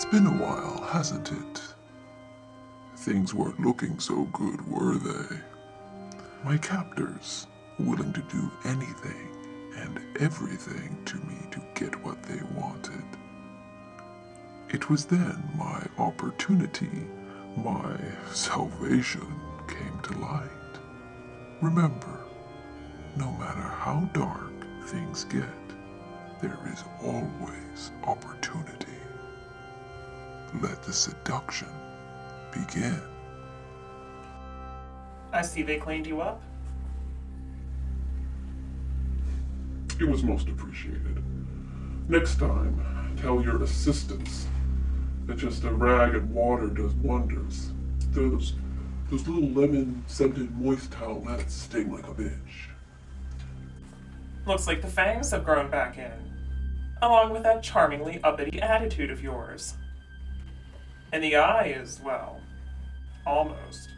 It's been a while, hasn't it? Things weren't looking so good, were they? My captors, willing to do anything and everything to me to get what they wanted. It was then my opportunity, my salvation, came to light. Remember, no matter how dark things get, there is always opportunity. Let the seduction begin. I see they cleaned you up. It was most appreciated. Next time, tell your assistants that just a rag and water does wonders. Those little lemon-scented moist towelettes sting like a bitch. Looks like the fangs have grown back in, along with that charmingly uppity attitude of yours. And the eye is, well, almost.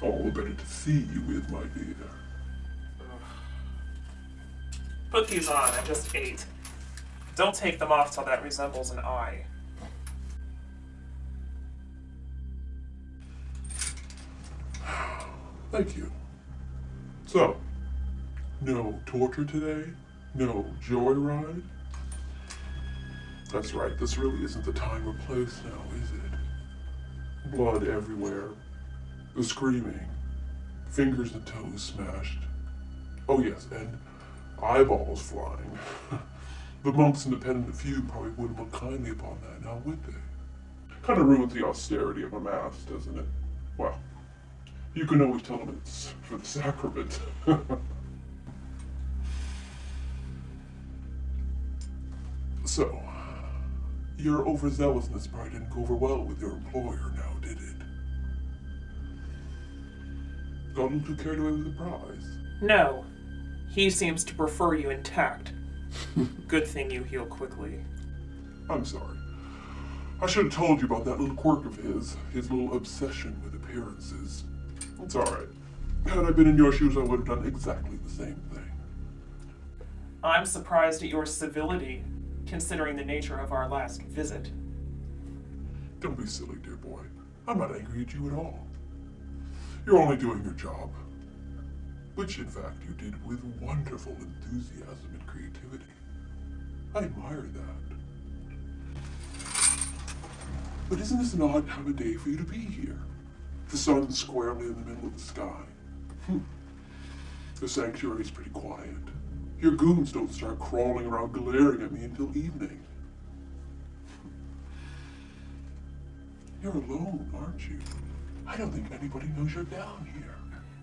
All the better to see you with, my dear. Put these on, I just ate. Don't take them off till that resembles an eye. Thank you. So, no torture today? No joyride? That's right, this really isn't the time or place now, is it? Blood everywhere. The screaming. Fingers and toes smashed. Oh yes, and eyeballs flying. The monks in the penitent few probably wouldn't look kindly upon that, now would they? Kind of ruins the austerity of a mass, doesn't it? Well, you can always tell them it's for the sacrament. So, your overzealousness probably didn't go over well with your employer now, did it? Got a little too carried away with the prize. No. He seems to prefer you intact. Good thing you heal quickly. I'm sorry. I should have told you about that little quirk of his little obsession with appearances. It's alright. Had I been in your shoes, I would have done exactly the same thing. I'm surprised at your civility, considering the nature of our last visit. Don't be silly, dear boy. I'm not angry at you at all. You're only doing your job. Which, in fact, you did with wonderful enthusiasm and creativity. I admire that. But isn't this an odd time of day for you to be here? The sun's squarely in the middle of the sky. The sanctuary's pretty quiet. Your goons don't start crawling around glaring at me until evening. You're alone, aren't you? I don't think anybody knows you're down here.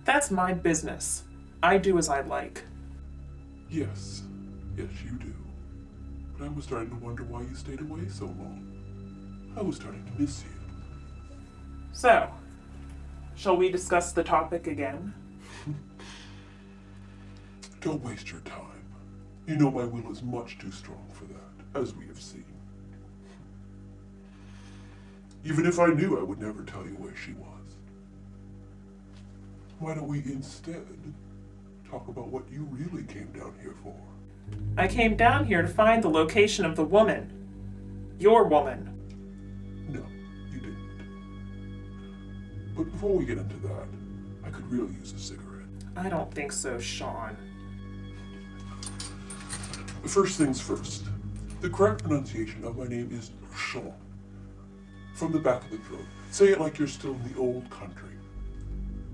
That's my business. I do as I like. Yes, you do. But I was starting to wonder why you stayed away so long. I was starting to miss you. So, shall we discuss the topic again? Don't waste your time. You know my will is much too strong for that, as we have seen. Even if I knew, I would never tell you where she was. Why don't we instead talk about what you really came down here for? I came down here to find the location of the woman. Your woman. No, you didn't. But before we get into that, I could really use a cigarette. I don't think so, Sean. First things first. The correct pronunciation of my name is Sean. From the back of the throat. Say it like you're still in the old country.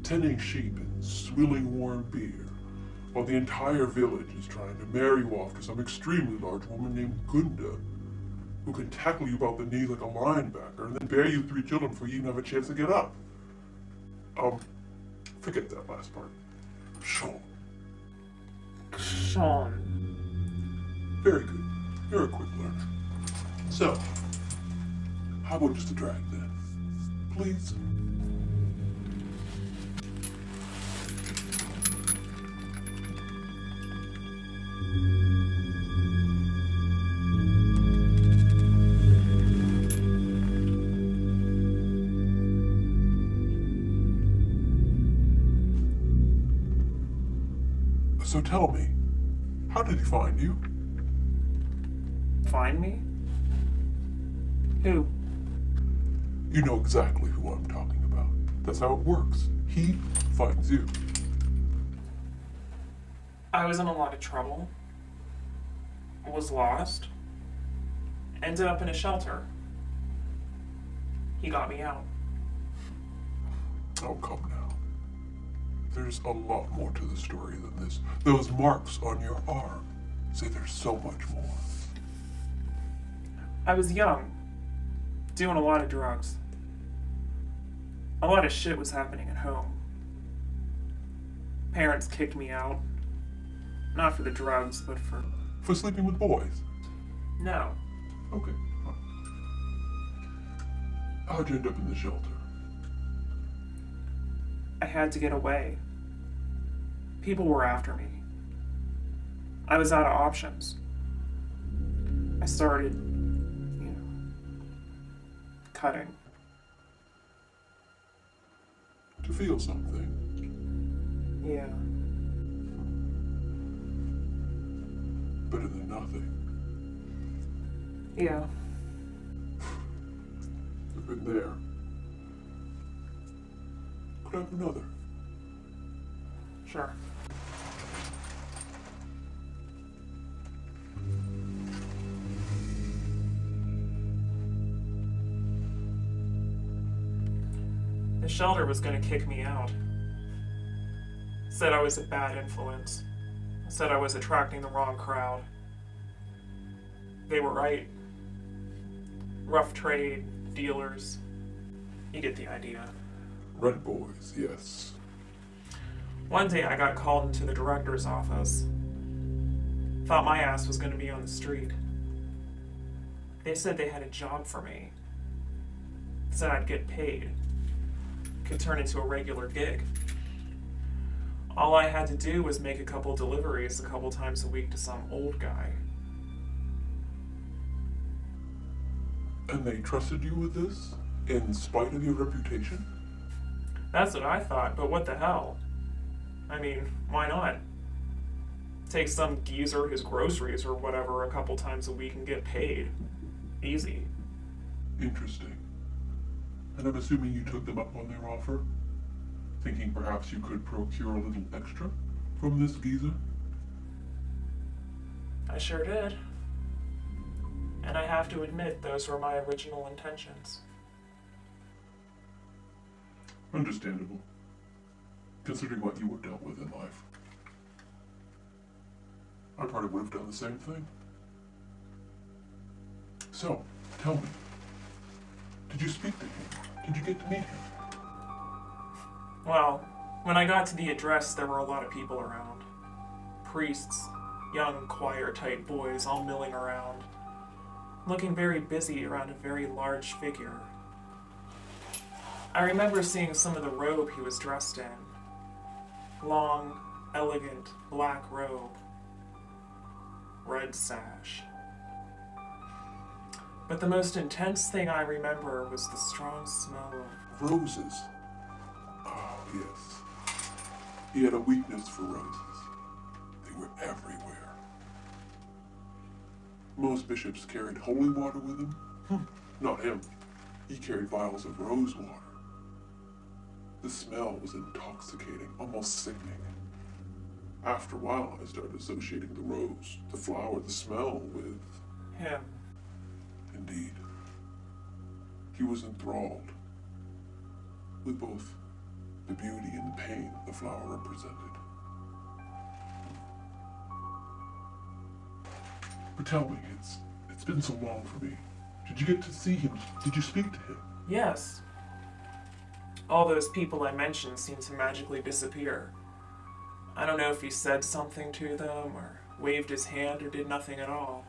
Tending sheep and swilling warm beer, while the entire village is trying to marry you off to some extremely large woman named Gunda, who can tackle you about the knee like a linebacker and then bear you 3 children before you even have a chance to get up. Forget that last part. Sean. Sean. Very good. You're a quick learner. So, how about just a drag then? Please? So tell me, how did he find you? Find me? Who? You know exactly who I'm talking about. That's how it works. He finds you. I was in a lot of trouble. Was lost. Ended up in a shelter. He got me out. Oh, come now. There's a lot more to the story than this. Those marks on your arm say there's so much more. I was young. Doing a lot of drugs. A lot of shit was happening at home. Parents kicked me out. Not for the drugs, but for... For sleeping with boys? No. Okay, fine. How'd you end up in the shelter? I had to get away. People were after me. I was out of options. I started, cutting. To feel something? Yeah. Better than nothing. Yeah. I've been there. Could I have another? Sure. The shelter was going to kick me out. Said I was a bad influence. Said I was attracting the wrong crowd. They were right. Rough trade, dealers. You get the idea. Rent boys, yes. One day I got called into the director's office. Thought my ass was going to be on the street. They said they had a job for me. Said I'd get paid. Could turn into a regular gig. All I had to do was make a couple deliveries a couple times a week to some old guy. And they trusted you with this? In spite of your reputation? That's what I thought, but what the hell? I mean, why not? Take some geezer his groceries or whatever a couple times a week and get paid. Easy. Interesting. And I'm assuming you took them up on their offer? Thinking perhaps you could procure a little extra from this geezer? I sure did. And I have to admit, those were my original intentions. Understandable. Considering what you were dealt with in life. I probably would have done the same thing. So, tell me. Did you speak to him? Did you get to meet him? Well, when I got to the address, there were a lot of people around. Priests, young choir-type boys all milling around, looking very busy around a very large figure. I remember seeing some of the robe he was dressed in. Long, elegant, black robe. Red sash. But the most intense thing I remember was the strong smell of... Roses. Oh, yes. He had a weakness for roses. They were everywhere. Most bishops carried holy water with them. Not him. He carried vials of rose water. The smell was intoxicating, almost sickening. After a while, I started associating the rose, the flower, the smell with... him. Indeed. He was enthralled with both the beauty and the pain the flower represented. But tell me, it's been so long for me. Did you get to see him? Did you speak to him? Yes. All those people I mentioned seemed to magically disappear. I don't know if he said something to them, or waved his hand, or did nothing at all.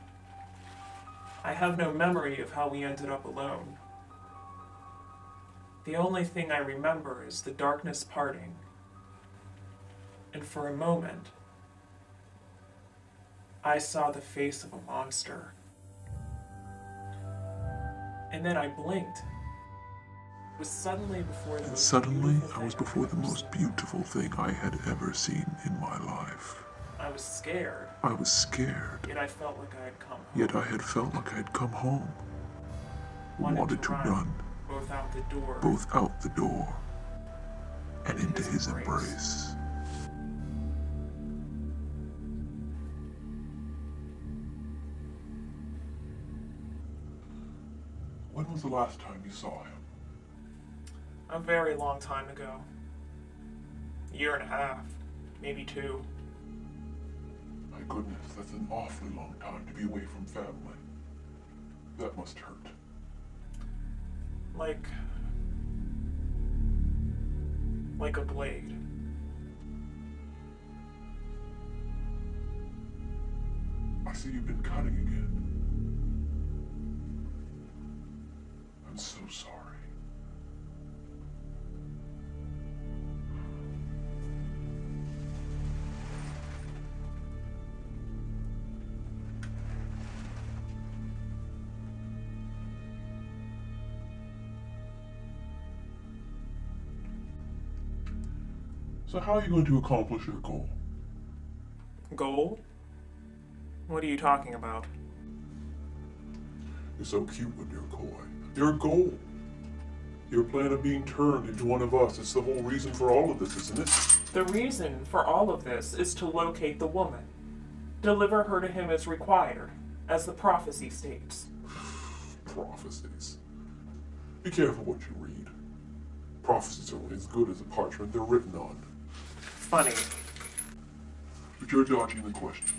I have no memory of how we ended up alone. The only thing I remember is the darkness parting. And for a moment, I saw the face of a monster. And then I blinked. It was suddenly before the most beautiful thing I had ever seen in my life. I was scared. I was scared. Yet I felt like I had come home. Yet I had felt like I had come home. wanted to run, both out the door, both out the door and into his embrace. When was the last time you saw him? A very long time ago. A year and a half, maybe 2. My goodness, that's an awfully long time to be away from family. That must hurt. Like a blade. I see you've been cutting again. I'm so sorry. So how are you going to accomplish your goal? Goal? What are you talking about? You're so cute when you're coy. Your goal. Your plan of being turned into one of us is the whole reason for all of this, isn't it? The reason for all of this is to locate the woman. Deliver her to him as required, as the prophecy states. Prophecies. Be careful what you read. Prophecies are only as good as the parchment they're written on. Funny. But you're dodging the question.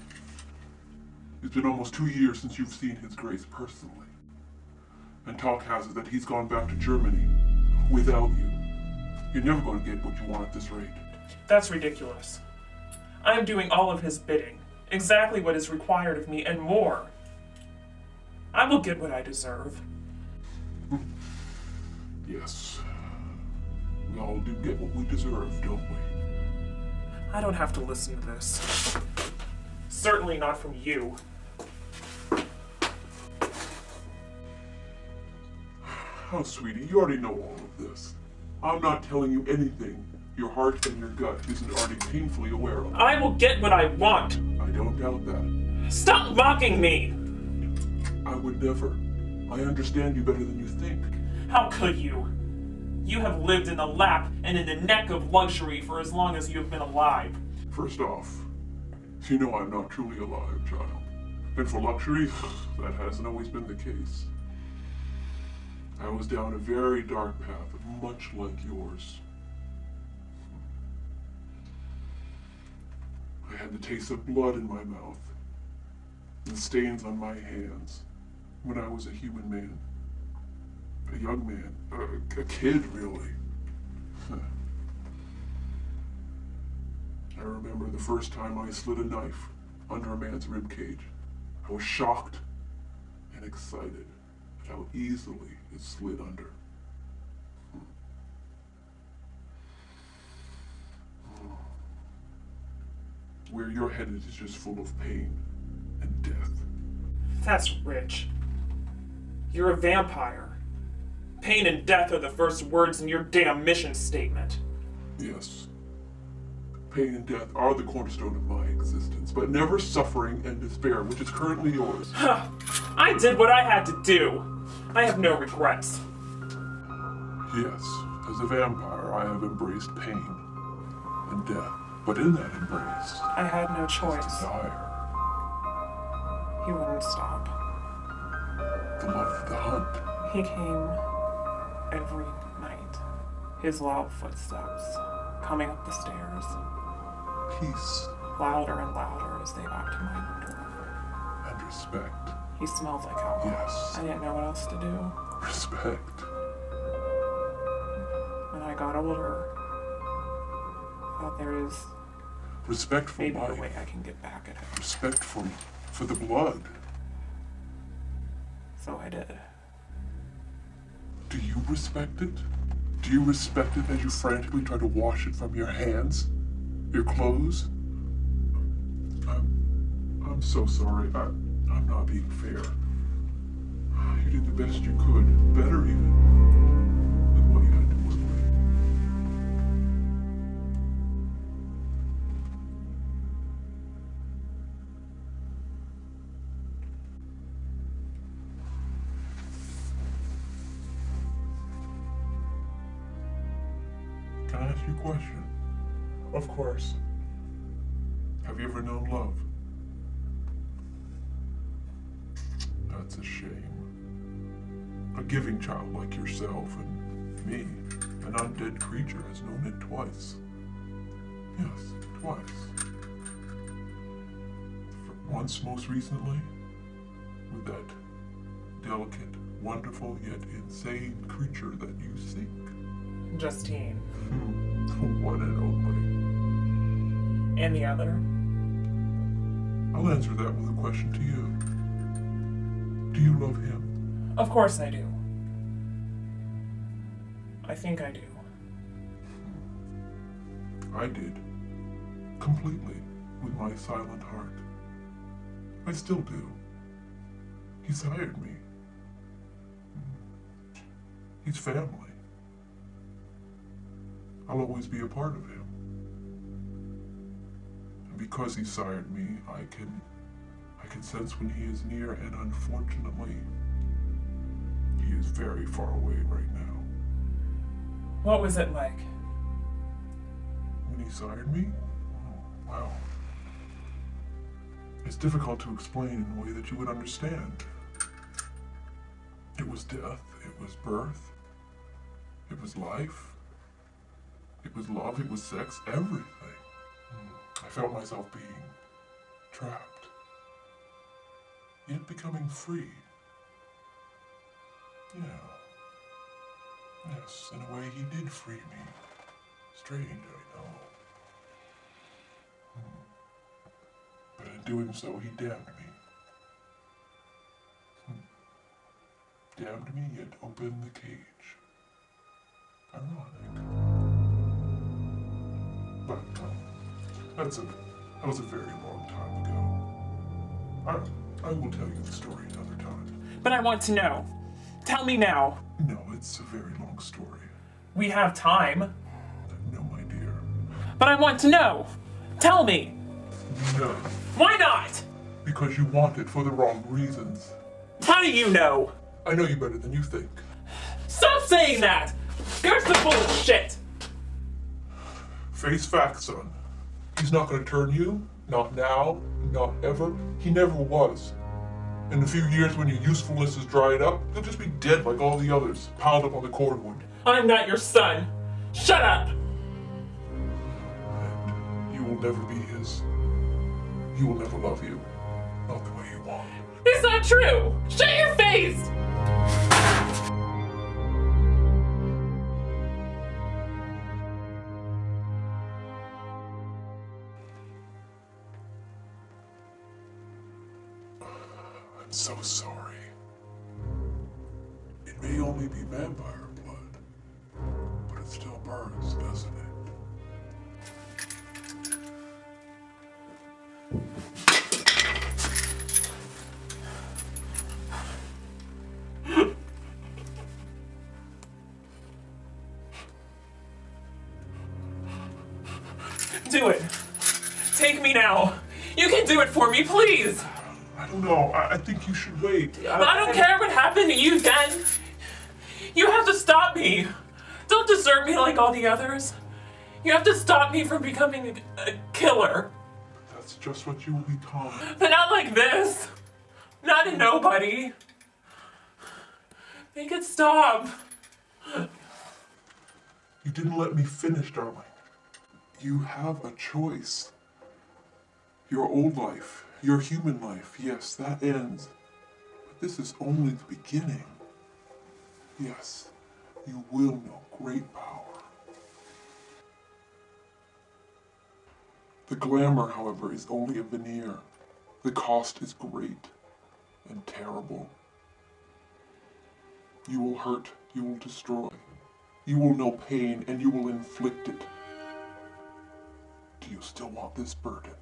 It's been almost 2 years since you've seen His Grace personally. And talk has it that he's gone back to Germany without you. You're never going to get what you want at this rate. That's ridiculous. I am doing all of his bidding, exactly what is required of me, and more. I will get what I deserve. Yes. We all do get what we deserve, don't we? I don't have to listen to this. Certainly not from you. Oh, sweetie, you already know all of this. I'm not telling you anything your heart and your gut isn't already painfully aware of. I will get what I want. I don't doubt that. Stop mocking me! I would never. I understand you better than you think. How could you? You have lived in the lap and in the neck of luxury for as long as you have been alive. First off, you know I'm not truly alive, child. And for luxury, that hasn't always been the case. I was down a very dark path, much like yours. I had the taste of blood in my mouth, and stains on my hands when I was a human man. A young man, a kid, really. I remember the first time I slid a knife under a man's ribcage. I was shocked and excited at how easily it slid under. Where you're headed is just full of pain and death. That's rich. You're a vampire. Pain and death are the first words in your damn mission statement. Yes. Pain and death are the cornerstone of my existence, but never suffering and despair, which is currently yours. I did what I had to do. I have no regrets. Yes, as a vampire, I have embraced pain and death, but in that embrace, I had no choice. desire, He wouldn't stop. the love of the hunt. He came every night. His loud footsteps coming up the stairs, Peace louder and louder as they walked to my door. and respect. He smelled like alcohol. Yes. I didn't know what else to do. Respect. When I got older, I thought there is Respect for maybe a life. way I can get back at him. Respect for the blood. So I did. Do you respect it? Do you respect it as you frantically try to wash it from your hands? Your clothes? I'm so sorry. I'm not being fair. You did the best you could, better even, than what you had to work with. Can I ask you a question? Of course. Have you ever known love? That's a shame. A giving child like yourself and me, an undead creature, has known it twice. Yes, twice. Once, most recently, with that delicate, wonderful, yet insane creature that you seek. Justine. One and only. And the other? I'll answer that with a question to you. Do you love him? Of course I do. I think I do. I did. Completely. With my silent heart. I still do. He's hired me. He's family. I'll always be a part of him. And because he's sired me, I can sense when he is near, and unfortunately, he is very far away right now. What was it like? When he sired me? Oh, wow. It's difficult to explain in a way that you would understand. It was death, it was birth, it was life, it was love, it was sex, everything. I felt myself being trapped, yet becoming free. Yeah. Yes, in a way he did free me. Strange, I know. But in doing so, he damned me. Damned me, yet opened the cage. Ironic. But that was a very long time ago. I will tell you the story another time. But I want to know. Tell me now. No, it's a very long story. We have time. No, my dear. But I want to know. Tell me. No. Why not? Because you want it for the wrong reasons. How do you know? I know you better than you think. Stop saying that! You're so full of shit! Face facts, son. He's not gonna turn you. Not now. Not ever. He never was. In a few years when your usefulness is dried up, you'll just be dead like all the others, piled up on the cordwood. I'm not your son. Shut up! And you will never be his. He will never love you. Not the way you want. It's not true! Shut your face! I'm so sorry. It may only be vampire blood, but it still burns, doesn't it? Do it. Take me now. You can do it for me, please. I don't know. I think you should wait. I don't care what happened to you then. You have to stop me. Don't desert me like all the others. You have to stop me from becoming a killer. That's just what you will become. But not like this. Not a nobody. Make it stop. You didn't let me finish, darling. You have a choice. Your old life, your human life, yes, that ends. But this is only the beginning. Yes, you will know great power. The glamour, however, is only a veneer. The cost is great and terrible. You will hurt, you will destroy. You will know pain, and you will inflict it. Do you still want this burden?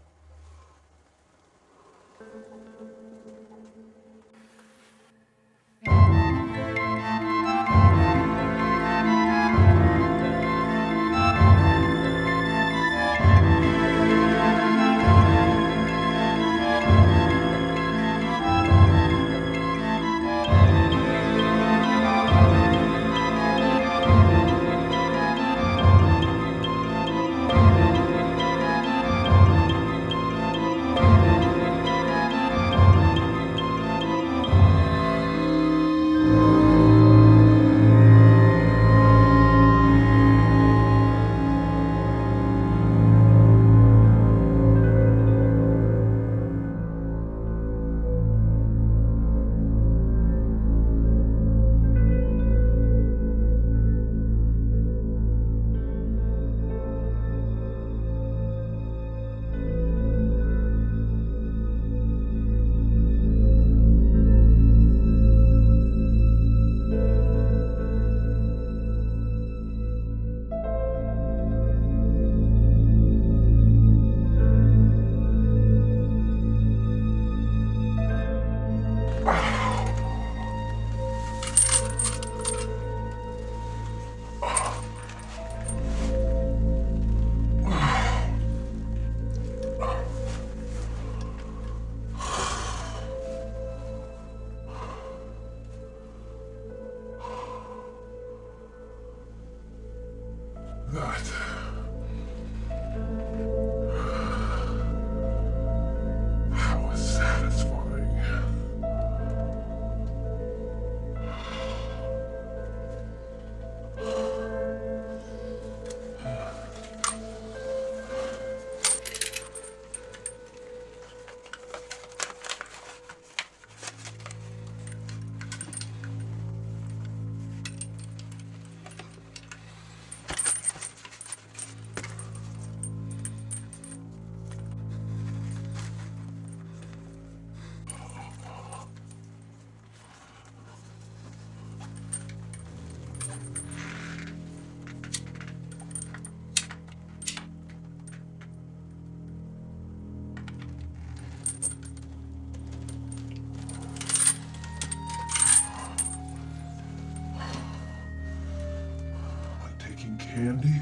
Candy?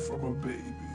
From a baby.